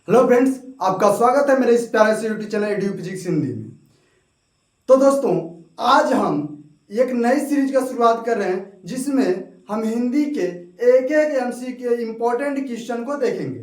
Hello friends, आपका स्वागत है मेरे इस प्यारे से YouTube channel edu physics Hindi में। तो दोस्तों, आज हम एक नई सीरीज का शुरुआत कर रहे हैं जिसमें हम हिंदी के एक एक एमसी के इम्पोर्टेंट क्वेश्चन को देखेंगे।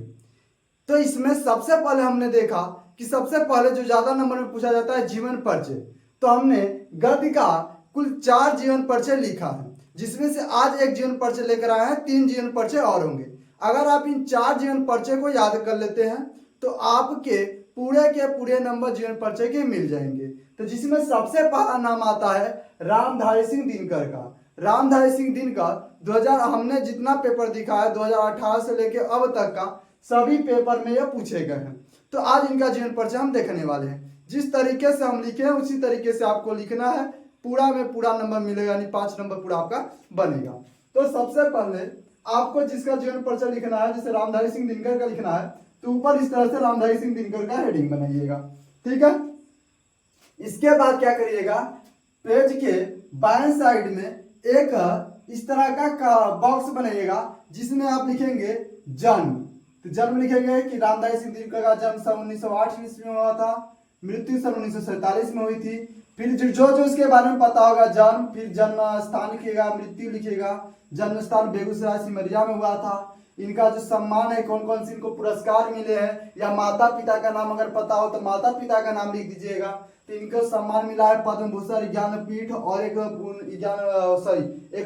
तो इसमें सबसे पहले हमने देखा कि सबसे पहले जो ज्यादा नंबर में पूछा जाता है जीवन परिचय। तो हमने गद्य का कुल 4 जीवन परिचय लिखा है, जिसमें से आज एक जीवन परिचय लेकर आए हैं, 3 जीवन परिचय और होंगे। अगर आप इन 4 जीवन परिचय को याद कर लेते हैं तो आपके पूरे के पूरे नंबर जीवन परिचय के मिल जाएंगे। तो जिसमें सबसे पहला नाम आता है रामधारी सिंह दिनकर का। रामधारी सिंह दिनकर 2000 हमने जितना पेपर दिखाया 2018 से लेके अब तक का सभी पेपर में ये पूछे गए हैं। तो आज इनका जीवन परिचय हम देखने वाले हैं। जिस तरीके से हम लिखे हैं उसी तरीके से आपको लिखना है, पूरा में पूरा नंबर मिलेगा, यानी 5 नंबर पूरा आपका बनेगा। तो सबसे पहले आपको जिसका जीवन परिचय लिखना है, जैसे रामधारी सिंह दिनकर का लिखना है, तो ऊपर इस तरह से रामधारी सिंह दिनकर का हेडिंग बनाइएगा, ठीक है। इसके बाद क्या करिएगा, पेज के बाएं साइड में एक इस तरह का बॉक्स बनाइएगा जिसमें आप लिखेंगे जन्म। तो जन्म लिखेंगे कि रामधारी सिंह दिनकर का जन्म सन 1908 ईस्वी में हुआ था, मृत्यु सन 1947 में हुई थी। फिर जो उसके बारे में पता होगा जन्म, फिर जन्म स्थान लिखिएगा, मृत्यु लिखिएगा, जन्म स्थान बेगूसराय सिमरिया में हुआ था। इनका जो सम्मान है, कौन कौन से इनको पुरस्कार मिले हैं, या माता पिता का नाम अगर पता हो तो माता पिता का नाम लिख दीजिएगा। तो इनको सम्मान मिला है पद्म भूषण ज्ञानपीठ, और एक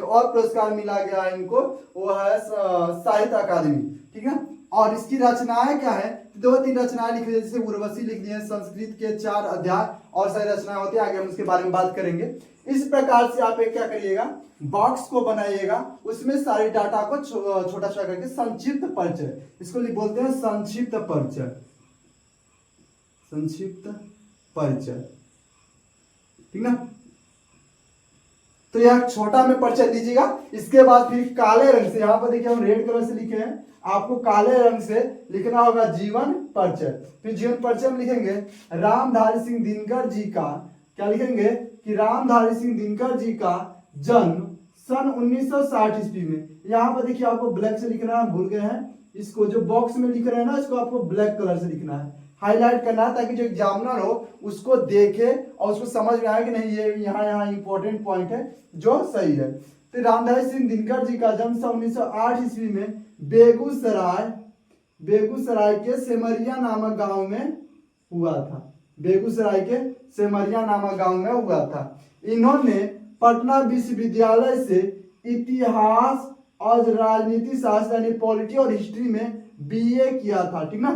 और पुरस्कार मिला गया है इनको, वो है साहित्य अकादमी, ठीक है। और इसकी रचनाएं क्या है, 2-3 रचनाएं लिख दी, जैसे उर्वशी लिख दी है, संस्कृत के 4 अध्याय और सारी रचनाएं होती है, आगे हम उसके बारे में बात करेंगे। इस प्रकार से आप एक क्या करिएगा, बॉक्स को बनाइएगा, उसमें सारी डाटा को छोटा छोटा करके संक्षिप्त परिचय, इसको बोलते हैं संक्षिप्त परिचय, संक्षिप्त परिचय, ठीक ना। तो यह छोटा में परिचय दीजिएगा। इसके बाद फिर काले रंग से, यहाँ पर देखिए हम रेड कलर से लिखे हैं, आपको काले रंग से लिखना होगा जीवन परिचय। फिर जीवन परिचय में लिखेंगे रामधारी सिंह दिनकर जी का, क्या लिखेंगे कि रामधारी सिंह दिनकर जी का जन्म सन 1960 ईस्वी में। यहाँ पर देखिए आपको ब्लैक से लिखना है, भूल गए हैं, इसको जो बॉक्स में लिख रहे हैं ना, इसको आपको ब्लैक कलर से लिखना है, हाईलाइट करना है, ताकि जो एग्जामिनर हो उसको देखे और उसको समझ में आए कि नहीं ये यहाँ इंपॉर्टेंट पॉइंट है जो सही है। तो रामधारी सिंह दिनकर जी का जन्म सन 1908 ईस्वी में बेगूसराय के सेमरिया नामक गांव में हुआ था, बेगूसराय के सेमरिया नामक गांव में हुआ था। इन्होंने पटना विश्वविद्यालय से इतिहास और राजनीति शास्त्र यानी पॉलिटी और हिस्ट्री में बीए किया था, ठीक ना।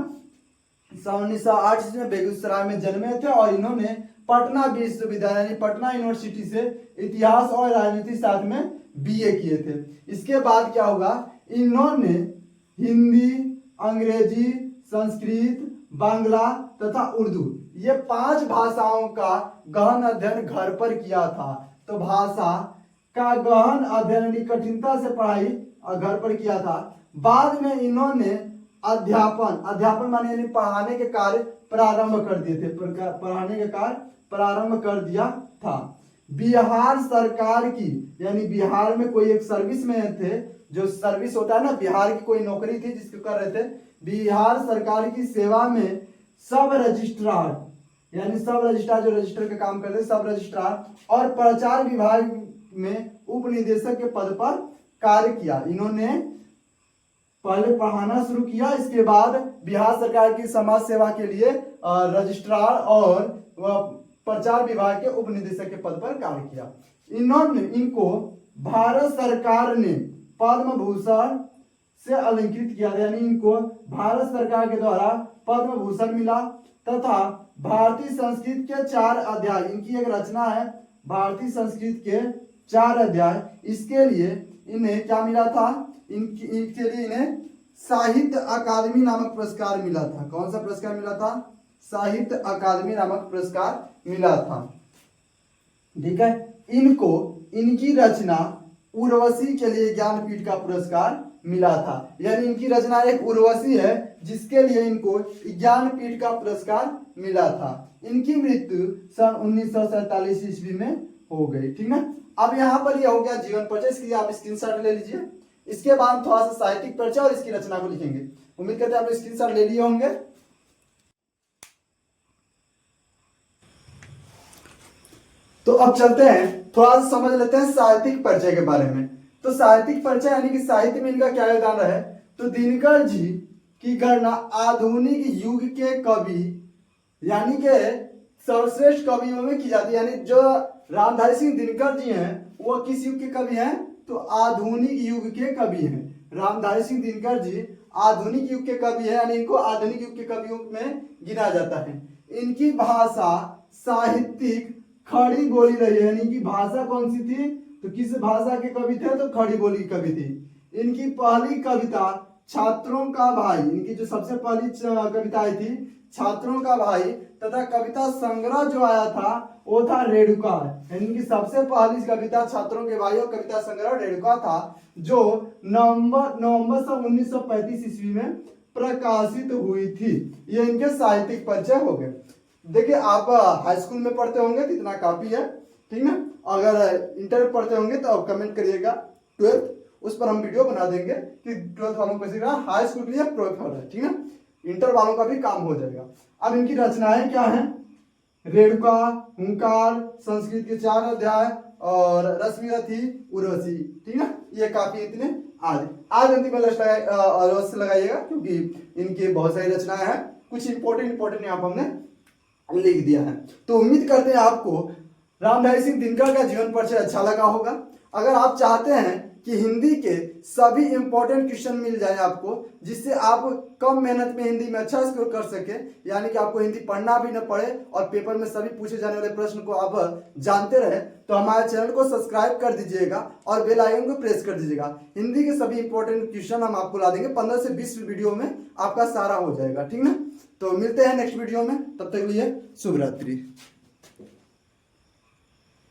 सन 1908 में बेगूसराय में जन्मे थे और इन्होंने पटना विश्वविद्यालय यानी पटना यूनिवर्सिटी से इतिहास और राजनीति शास्त्र में बीए किए थे। इसके बाद क्या होगा, इन्होंने हिंदी, अंग्रेजी, संस्कृत, बांग्ला तथा उर्दू ये 5 भाषाओं का गहन अध्ययन घर पर किया था। तो भाषा का गहन अध्ययन कठिनता से पढ़ाई घर पर किया था। बाद में इन्होंने अध्यापन माने पढ़ाने के कार्य प्रारंभ कर दिए थे, पढ़ाने के कार्य प्रारंभ कर दिया था। बिहार सरकार की, यानी बिहार में कोई एक सर्विस में थे, जो सर्विस होता है ना, बिहार की कोई नौकरी थी जिसको कर रहे थे, बिहार सरकार की सेवा में सब रजिस्ट्रार, यानी सब रजिस्ट्रार जो रजिस्टर का काम करते, सब रजिस्ट्रार और प्रचार विभाग में उप निदेशक के पद पर कार्य किया। इन्होंने पहले पढ़ाना शुरू किया, इसके बाद बिहार सरकार की समाज सेवा के लिए रजिस्ट्रार और प्रचार विभाग के उप निदेशक के पद पर कार्य किया। इनको भारत सरकार ने पद्म भूषण से अलंकृत किया, यानी इनको भारत सरकार के द्वारा पद्म भूषण मिला, तथा भारतीय संस्कृत के 4 अध्याय, इनकी एक रचना है भारतीय संस्कृत के 4 अध्याय, इसके लिए इन्हें क्या मिला था, इनके लिए इन्हें साहित्य अकादमी नामक पुरस्कार मिला था। कौन सा पुरस्कार मिला था, साहित्य अकादमी नामक पुरस्कार मिला था, ठीक है। इनको इनकी रचना उर्वशी के लिए ज्ञानपीठ का पुरस्कार मिला था, यानी इनकी रचना एक उर्वशी है जिसके लिए इनको ज्ञानपीठ का पुरस्कार मिला था। इनकी मृत्यु सन 1947 ईस्वी में हो गई, ठीक है। अब यहाँ पर यह हो गया जीवन परिचय, इसके आप स्क्रीनशॉट ले लीजिए। इसके बाद थोड़ा सा साहित्यिक परिचय और इसकी रचना को लिखेंगे। उम्मीद करते हैं आप स्क्रीनशॉट ले लिए होंगे। तो अब चलते हैं, थोड़ा सा समझ लेते हैं साहित्यिक परिचय के बारे में। तो साहित्यिक परिचय यानी कि साहित्य में इनका क्या योगदान रहा है। तो दिनकर जी की गणना आधुनिक युग के कवि यानी कि सर्वश्रेष्ठ कवियों में की जाती है। यानी जो रामधारी सिंह दिनकर जी हैं वो किस युग के कवि हैं, तो आधुनिक युग के कवि हैं। रामधारी सिंह दिनकर जी आधुनिक युग के कवि हैं, यानी इनको आधुनिक युग के कवियों में गिना जाता है। इनकी भाषा साहित्यिक खड़ी बोली रही है, यानी कि भाषा कौन सी थी, तो किस भाषा के कवि थे, तो खड़ी बोली कवि थी। इनकी पहली कविता छात्रों का भाई, इनकी जो सबसे पहली कविता आई थी छात्रों का भाई, तथा कविता संग्रह जो आया था वो था रेणुका। इनकी सबसे पहली कविता छात्रों के भाई और कविता संग्रह रेणुका था, जो नवंबर 1935 ईस्वी में प्रकाशित हुई थी। ये इनके साहित्यिक परिचय हो गए। देखिए आप हाई स्कूल में पढ़ते होंगे तो इतना काफी है, ठीक ना। अगर इंटर पढ़ते होंगे तो आप कमेंट करिएगा। 12th उस पर हम वीडियो बना देंगे कि 12th वालों को कैसे, हाई स्कूल के लिए प्रोफर है, ठीक ना। इंटर वालों का भी काम हो जाएगा। अब इनकी रचनाएं क्या हैं, रेणुका, हुंकार, संस्कृत के 4 अध्याय और रश्मिरथी, उर्वशी, ठीक ना। ये काफी इतने आज अंतिम अवश्य लगाइएगा क्योंकि इनकी बहुत सारी रचनाएं हैं। कुछ इंपॉर्टेंट यहाँ पर हमने लिख दिया है। तो उम्मीद करते हैं आपको रामधारी सिंह दिनकर का जीवन परिचय अच्छा लगा होगा। अगर आप चाहते हैं कि हिंदी के सभी इंपॉर्टेंट क्वेश्चन मिल जाए आपको, जिससे आप कम मेहनत में हिंदी में अच्छा स्कोर कर सके, यानी कि आपको हिंदी पढ़ना भी न पड़े और पेपर में सभी पूछे जाने वाले प्रश्न को आप जानते रहे, तो हमारे चैनल को सब्सक्राइब कर दीजिएगा और बेल आइकन को प्रेस कर दीजिएगा। हिंदी के सभी इंपॉर्टेंट क्वेश्चन हम आपको ला देंगे। 15 से 20 वीडियो में आपका सारा हो जाएगा, ठीक ना। तो मिलते हैं नेक्स्ट वीडियो में, तब तक के लिए शुभ रात्रि।